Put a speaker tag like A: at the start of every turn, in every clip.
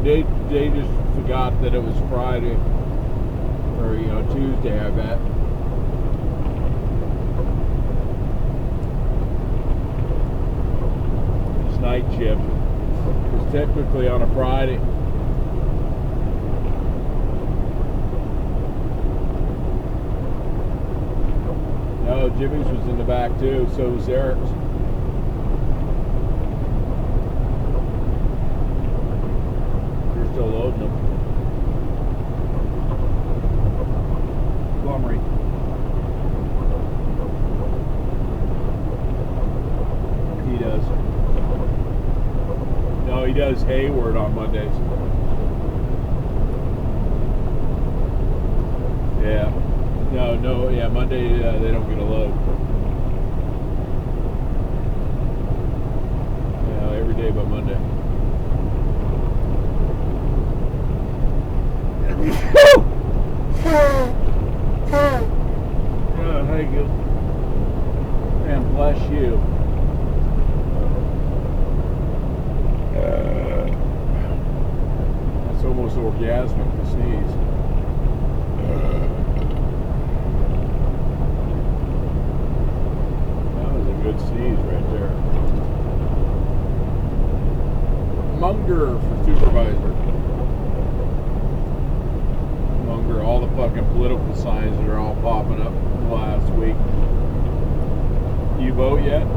A: They just forgot that it was Friday or Tuesday, I bet. It's night shift. It's technically on a Friday. No, Jimmy's was in the back too, so was Eric's. You're still loading them. Montgomery. He does. No, he does Hayward on Mondays. Yeah. No, yeah, Monday they don't get a load. Yeah, every day but Monday. Oh, thank you. And bless you. That's almost orgasmic to sneeze. Good sneeze right there. Munger for supervisor. Munger, all the fucking political signs that are all popping up last week. You vote yet?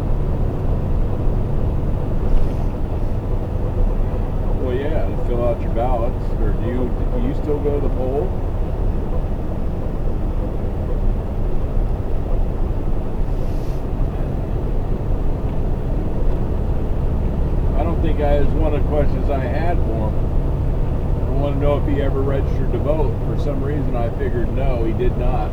A: Well, yeah, to fill out your ballots. Or do you still go to the poll? Guys, one of the questions I had for him. I want to know if he ever registered to vote. For some reason, I figured no, he did not.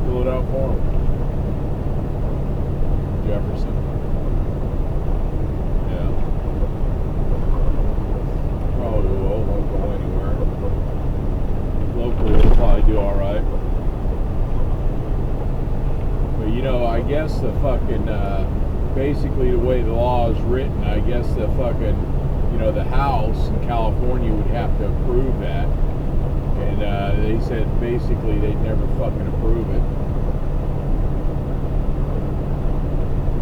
A: Fill it out for him. Jefferson. Do all right, but I guess the fucking basically the way the law is written, I guess the fucking the House in California would have to approve that, and they said basically they'd never fucking approve it.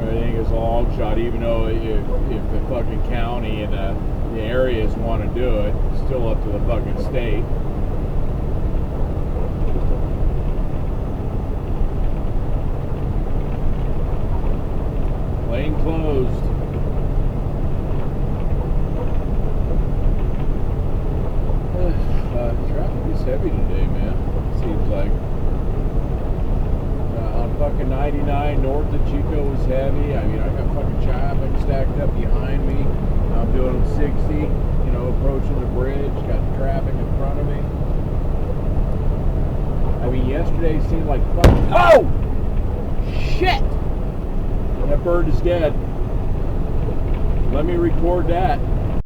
A: I think it's a long shot, even though if the fucking county and the areas want to do it, it's still up to the fucking state. Lane closed. Traffic is heavy today, man. Seems like. On fucking 99 north of Chico was heavy. I mean, I got fucking traffic stacked up behind me. I'm doing 60, approaching the bridge. Got traffic in front of me. I mean, yesterday seemed like fucking. Oh! Shit! That bird is dead. Let me record that.